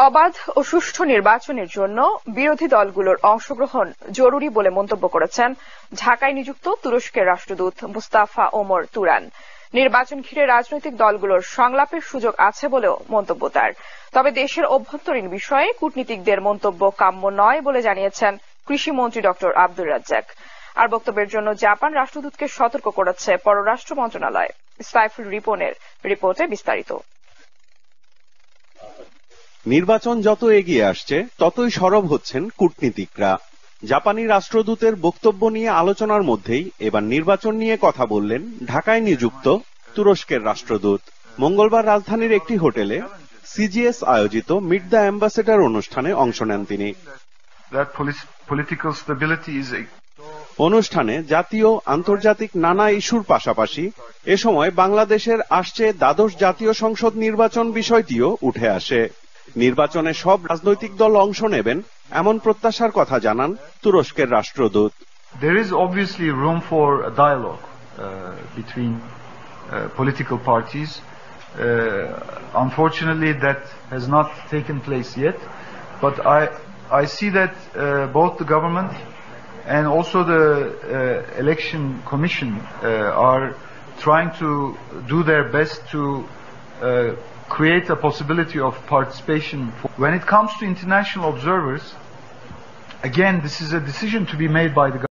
অবাধ ও সুষ্ঠু নির্বাচনের জন্য বিরোধী দলগুলোর অংশগ্রহণ জরুরি বলে মন্তব্য করেছেন ঢাকায় নিযুক্ত তুরস্কের রাষ্ট্রদূত মুস্তাফা ওমর তুরান। নির্বাচন ঘিরে রাজনৈতিক দলগুলোর সংলাপের সুযোগ আছে বলেও মন্তব্য তার। তবে দেশের অভ্যন্তরীণ বিষয়ে কূটনীতিকদের মন্তব্য কাম্য নয় বলে জানিয়েছেন কৃষিমন্ত্রী ড আব্দুর রাজ্জাক। আর বক্তব্যের জন্য জাপান রাষ্ট্রদূতকে সতর্ক করেছে পররাষ্ট্র মন্ত্রণালয়। সাইফুল রিপনের রিপোর্টে বিস্তারিত। নির্বাচন যত এগিয়ে আসছে ততই সরব হচ্ছেন কূটনীতিকরা। জাপানি রাষ্ট্রদূতের বক্তব্য নিয়ে আলোচনার মধ্যেই এবার নির্বাচন নিয়ে কথা বললেন ঢাকায় নিযুক্ত তুরস্কের রাষ্ট্রদূত। মঙ্গলবার রাজধানীর একটি হোটেলে সিজিএস আয়োজিত মিট দ্য অ্যাম্বাসেডর অনুষ্ঠানে অংশ নেন তিনি। অনুষ্ঠানে জাতীয় আন্তর্জাতিক নানা ইস্যুর পাশাপাশি এ সময় বাংলাদেশের আসছে দ্বাদশ জাতীয় সংসদ নির্বাচন বিষয়টিও উঠে আসে। নির্বাচনে সব রাজনৈতিক দল অংশ নেবেন এমন প্রত্যাশার কথা জানান তুরস্কের রাষ্ট্রদূত। There is obviously room for a dialogue between political parties. Unfortunately, that has not taken place yet. But I see that both the government and also the election commission are trying to do their best to create a possibility of participation. When it comes to international observers, again, this is a decision to be made by the government.